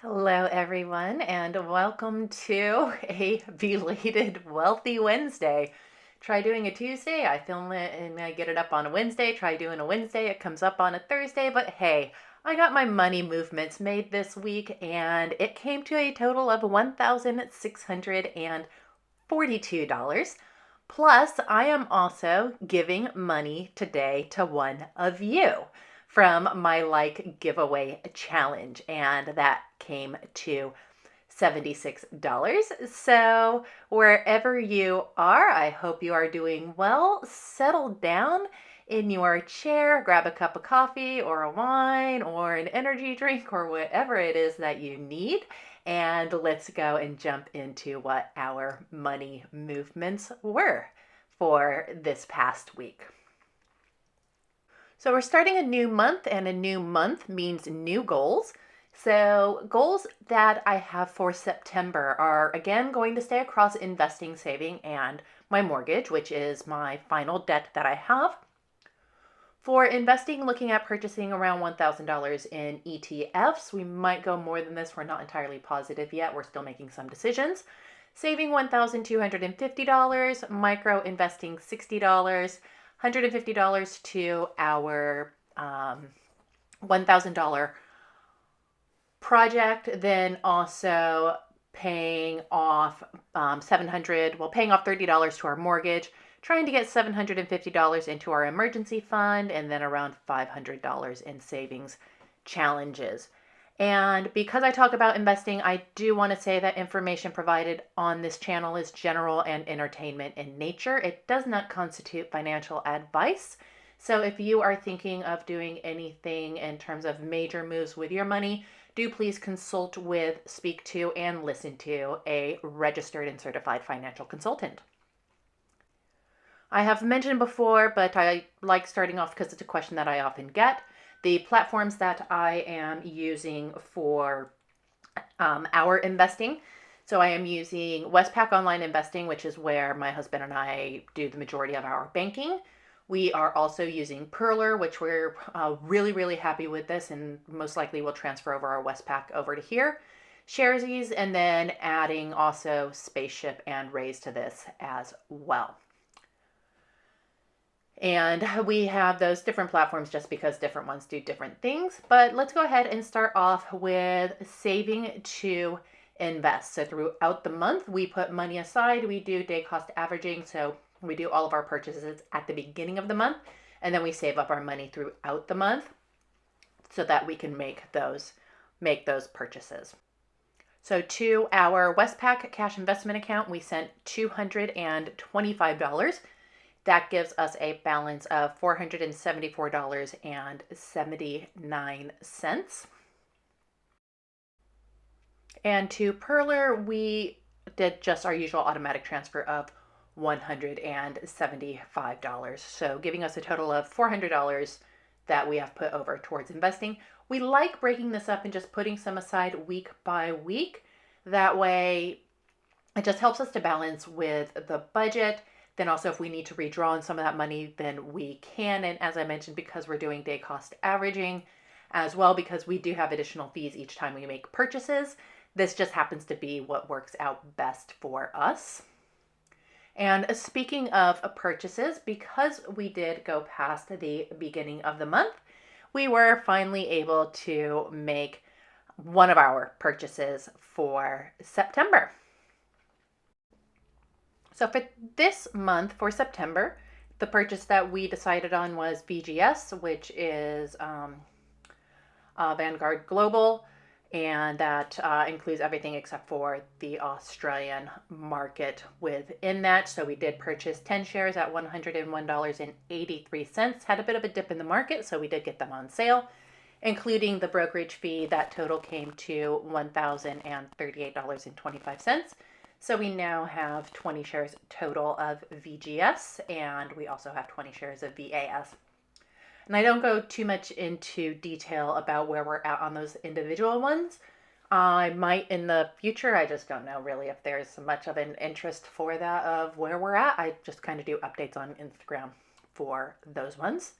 Hello, everyone, and welcome to a belated Wealthy Wednesday. Try doing a Tuesday, I film it and I get it up on a Wednesday. Try doing a Wednesday, it comes up on a Thursday. But hey, I got my money movements made this week, and it came to a total of $1,642. Plus, I am also giving money today to one of you from my giveaway challenge, and that came to $76. So, wherever you are, I hope you are doing well. Settle down in your chair, grab a cup of coffee or a wine or an energy drink or whatever it is that you need. And let's go and jump into what our money movements were for this past week. So, we're starting a new month, and a new month means new goals. So, goals that I have for September are again going to stay across investing, saving, and my mortgage, which is my final debt that I have. For investing, looking at purchasing around $1,000 in ETFs. We might go more than this. We're not entirely positive yet. We're still making some decisions. Saving $1,250, micro investing $60, $150 to our $1,000 project, then also paying off paying off $30 to our mortgage, trying to get $750 into our emergency fund, and then around $500 in savings challenges. And because I talk about investing, I do want to say that information provided on this channel is general and entertainment in nature. It does not constitute financial advice. So if you are thinking of doing anything in terms of major moves with your money, do please consult with, speak to, and listen to a registered and certified financial consultant. I have mentioned before, but I like starting off because it's a question that I often get. The platforms that I am using for our investing. So I am using Westpac Online Investing, which is where my husband and I do the majority of our banking. We are also using Perler, which we're really, really happy with this, and most likely will transfer over our Westpac over to here. Sharesies, and then adding also Spaceship and Raise to this as well. And we have those different platforms just because different ones do different things. But let's go ahead and start off with saving to invest. So throughout the month, we put money aside. We do day cost averaging. So we do all of our purchases at the beginning of the month, and then we save up our money throughout the month so that we can make those purchases. So to our Westpac cash investment account, we sent $225. That gives us a balance of $474.79. And to Perler, we did just our usual automatic transfer of $175. So giving us a total of $400 that we have put over towards investing. We like breaking this up and just putting some aside week by week. That way, it just helps us to balance with the budget. Then also, if we need to redraw on some of that money, then we can. And as I mentioned, because we're doing day cost averaging as well, because we do have additional fees each time we make purchases, this just happens to be what works out best for us. And speaking of purchases, because we did go past the beginning of the month, we were finally able to make one of our purchases for September. So for this month, for September, the purchase that we decided on was VGS, which is Vanguard Global, and that includes everything except for the Australian market within that. So we did purchase 10 shares at $101.83. Had a bit of a dip in the market, so we did get them on sale, including the brokerage fee. That total came to $1,038.25. So we now have 20 shares total of VGS, and we also have 20 shares of VAS. And I don't go too much into detail about where we're at on those individual ones. I might in the future. I just don't know really if there's much of an interest for that of where we're at. I just kind of do updates on Instagram for those ones.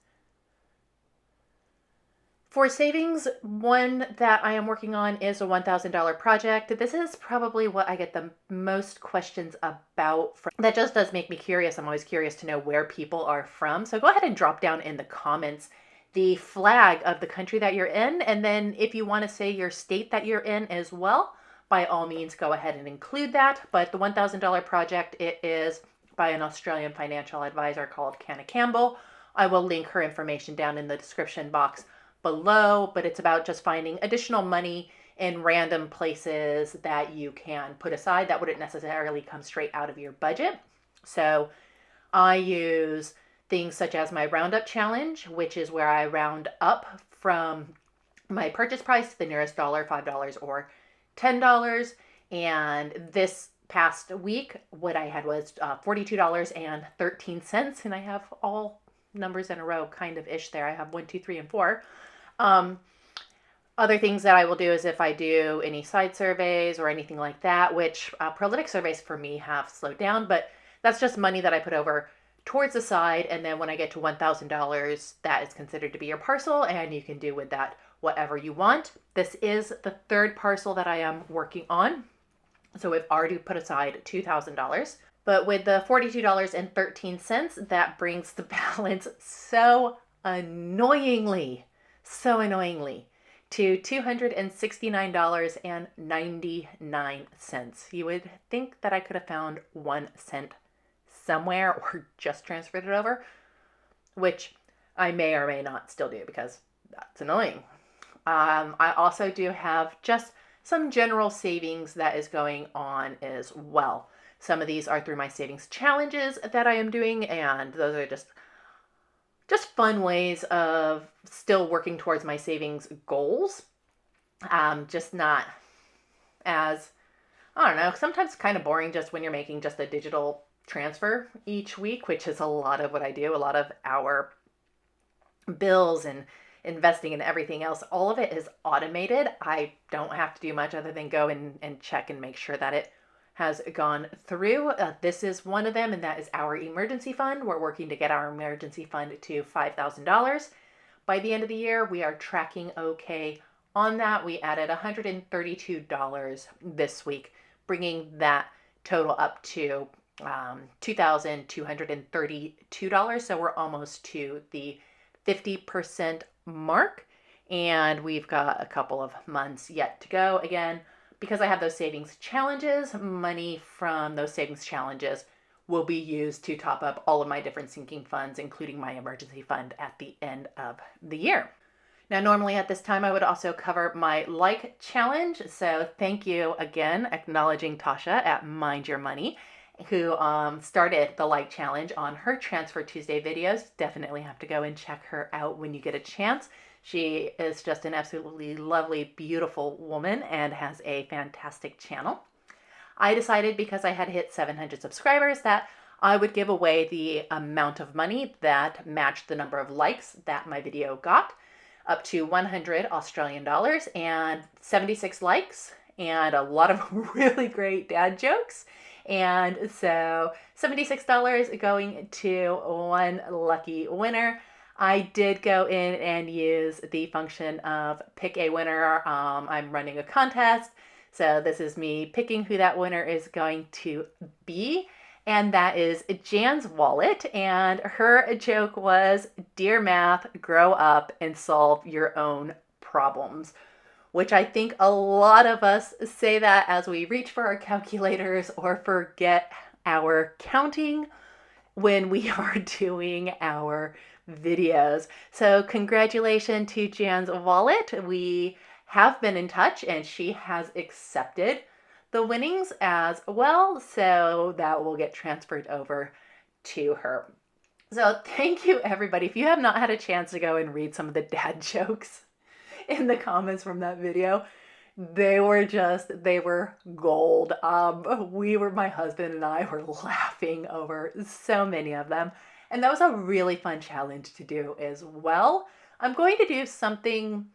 For savings, one that I am working on is a $1,000 project. This is probably what I get the most questions about. That just does make me curious. I'm always curious to know where people are from. So go ahead and drop down in the comments the flag of the country that you're in. And then if you want to say your state that you're in as well, by all means, go ahead and include that. But the $1,000 project, it is by an Australian financial advisor called Canna Campbell. I will link her information down in the description box below, but it's about just finding additional money in random places that you can put aside that wouldn't necessarily come straight out of your budget. So I use things such as my roundup challenge, which is where I round up from my purchase price to the nearest dollar, $5 or $10. And this past week, what I had was $42.13, and I have all numbers in a row kind of ish there. I have 1, 2, 3, and 4. Other things that I will do is if I do any side surveys or anything like that, which prolific surveys for me have slowed down, but that's just money that I put over towards the side. And then when I get to $1,000, that is considered to be your parcel, and you can do with that whatever you want. This is the third parcel that I am working on. So I've already put aside $2,000. But with the $42.13, that brings the balance so annoyingly to $269.99. You would think that I could have found 1 cent somewhere or just transferred it over, which I may or may not still do because that's annoying. I also do have just some general savings that is going on as well. Some of these are through my savings challenges that I am doing, and those are just fun ways of still working towards my savings goals. Just not as, I don't know, sometimes kind of boring just when you're making just a digital transfer each week, which is a lot of what I do. A lot of our bills and investing and everything else, all of it is automated. I don't have to do much other than go and check and make sure that it has gone through. This is one of them, and that is our emergency fund. We're working to get our emergency fund to $5,000 by the end of the year. We are tracking okay on that. We added $132 this week, bringing that total up to $2,232. So we're almost to the 50% mark, and we've got a couple of months yet to go. Again, because I have those savings challenges, money from those savings challenges will be used to top up all of my different sinking funds, including my emergency fund at the end of the year. Now, normally at this time, I would also cover my like challenge. So thank you again, acknowledging Tasha at Mind Your Money, who started the like challenge on her Transfer Tuesday videos. Definitely have to go and check her out when you get a chance. She is just an absolutely lovely, beautiful woman and has a fantastic channel. I decided, because I had hit 700 subscribers, that I would give away the amount of money that matched the number of likes that my video got, up to 100 Australian dollars, and 76 likes and a lot of really great dad jokes. And so $76 going to one lucky winner. I did go in and use the function of pick a winner. I'm running a contest. So this is me picking who that winner is going to be. And that is Jan's wallet. And her joke was, "Dear math, grow up and solve your own problems." Which I think a lot of us say that as we reach for our calculators or forget our counting when we are doing our videos. So congratulations to Jan's wallet. We have been in touch and she has accepted the winnings as well. So that will get transferred over to her. So thank you, everybody. If you have not had a chance to go and read some of the dad jokes in the comments from that video, they were gold. My husband and I were laughing over so many of them. And that was a really fun challenge to do as well. I'm going to do something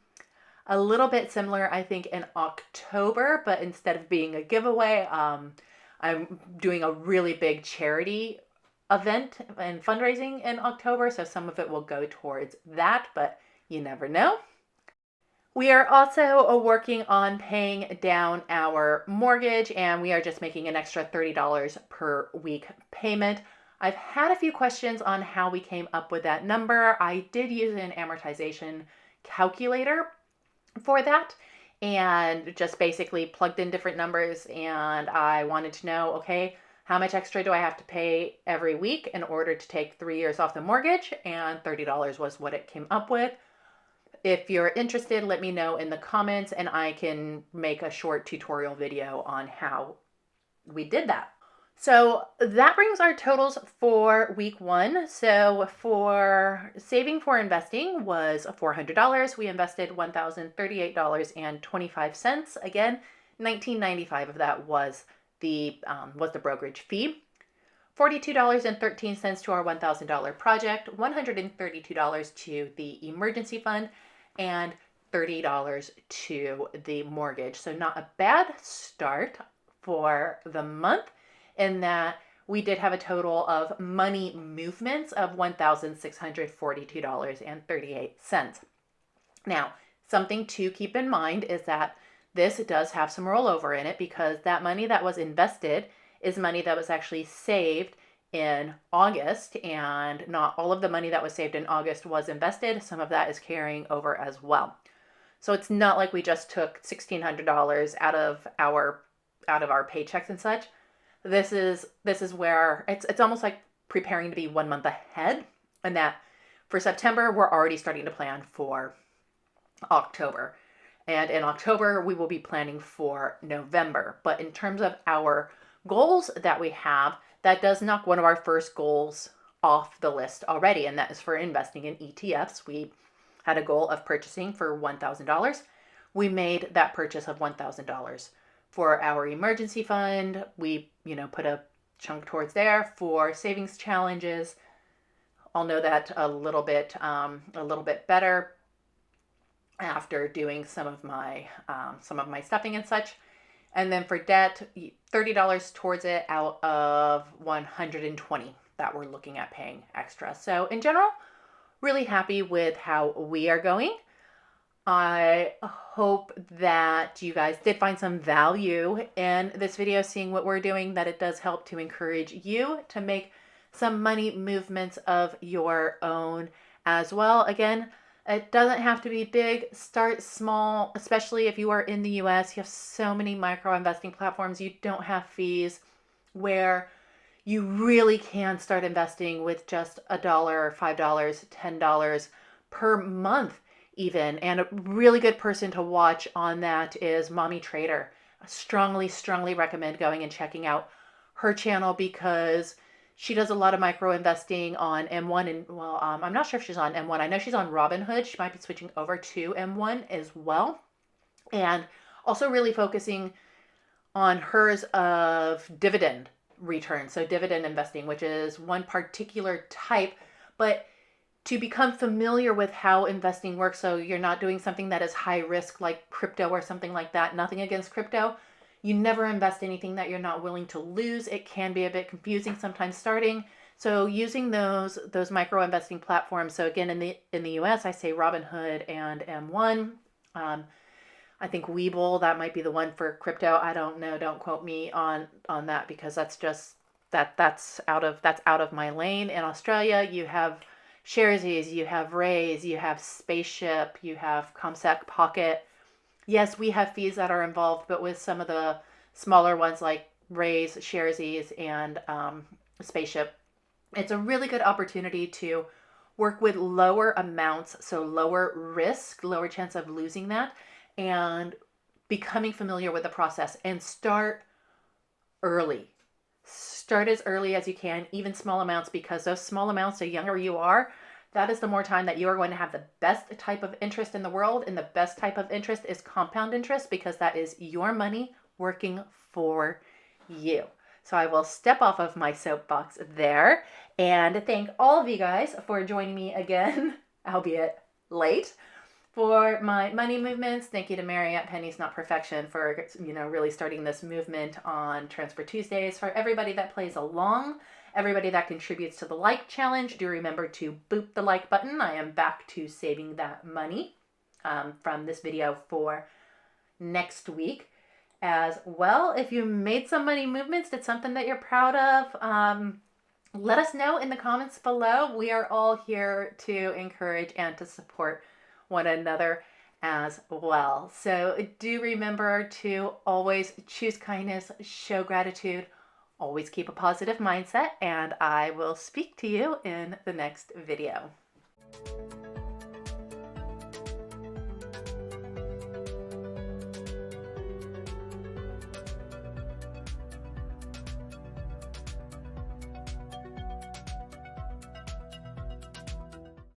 a little bit similar, I think, in October, but instead of being a giveaway, I'm doing a really big charity event and fundraising in October. So some of it will go towards that, but you never know. We are also working on paying down our mortgage, and we are just making an extra $30 per week payment. I've had a few questions on how we came up with that number. I did use an amortization calculator for that and just basically plugged in different numbers, and I wanted to know, okay, how much extra do I have to pay every week in order to take 3 years off the mortgage? And $30 was what it came up with. If you're interested, let me know in the comments and I can make a short tutorial video on how we did that. So that brings our totals for week 1. So for saving for investing was $400. We invested $1,038.25. Again, $19.95 of that was the brokerage fee. $42.13 to our $1,000 project, $132 to the emergency fund, and $30 to the mortgage. So not a bad start for the month, in that we did have a total of money movements of $1,642.38. Now, something to keep in mind is that this does have some rollover in it, because that money that was invested is money that was actually saved in August, and not all of the money that was saved in August was invested. Some of that is carrying over as well. So it's not like we just took $1,600 out of our paychecks and such. This is where it's almost like preparing to be 1 month ahead, and that for September we're already starting to plan for October. And in October we will be planning for November. But in terms of our goals that we have, that does knock one of our first goals off the list already, and that is for investing in ETFs. We had a goal of purchasing for $1,000. We made that purchase of $1,000. For our emergency fund, we, put a chunk towards there. For savings challenges, I'll know that a little bit better after doing some of my stuffing and such. And then for debt, $30 towards it out of $120 that we're looking at paying extra. So in general, really happy with how we are going. I hope that you guys did find some value in this video, seeing what we're doing, that it does help to encourage you to make some money movements of your own as well. Again, it doesn't have to be big. Start small, especially if you are in the US. You have so many micro investing platforms. You don't have fees, where you really can start investing with just $1, $5, $10 per month even. And a really good person to watch on that is Mommy Trader. I strongly recommend going and checking out her channel, because she does a lot of micro investing on M1, and I'm not sure if she's on M1. I know she's on Robinhood. She might be switching over to M1 as well. And also really focusing on hers of dividend return. So dividend investing, which is one particular type, but to become familiar with how investing works, so you're not doing something that is high risk like crypto or something like that. Nothing against crypto. You never invest anything that you're not willing to lose. It can be a bit confusing sometimes starting. So using those micro investing platforms. So again, in the US, I say Robinhood and M1. I think Webull, that might be the one for crypto. I don't know. Don't quote me on that, because that's just that's out of my lane. In Australia, you have Sharesies, you have Raise, you have Spaceship, you have ComSec Pocket. Yes, we have fees that are involved, but with some of the smaller ones like Raise, Sharesies, and Spaceship, it's a really good opportunity to work with lower amounts, so lower risk, lower chance of losing that, and becoming familiar with the process. And start early. Start as early as you can, even small amounts, because those small amounts, the younger you are, that is the more time that you are going to have the best type of interest in the world. And the best type of interest is compound interest, because that is your money working for you. So I will step off of my soapbox there and thank all of you guys for joining me again, albeit late, for my money movements. Thank you to Mary at Pennies Not Perfection for, really starting this movement on Transfer Tuesdays. For everybody that plays along, everybody that contributes to the like challenge, do remember to boop the like button. I am back to saving that money. from this video for next week. As well, if you made some money movements, did something that you're proud of, let us know in the comments below. We are all here to encourage and to support one another as well. So do remember to always choose kindness, show gratitude, always keep a positive mindset, and I will speak to you in the next video.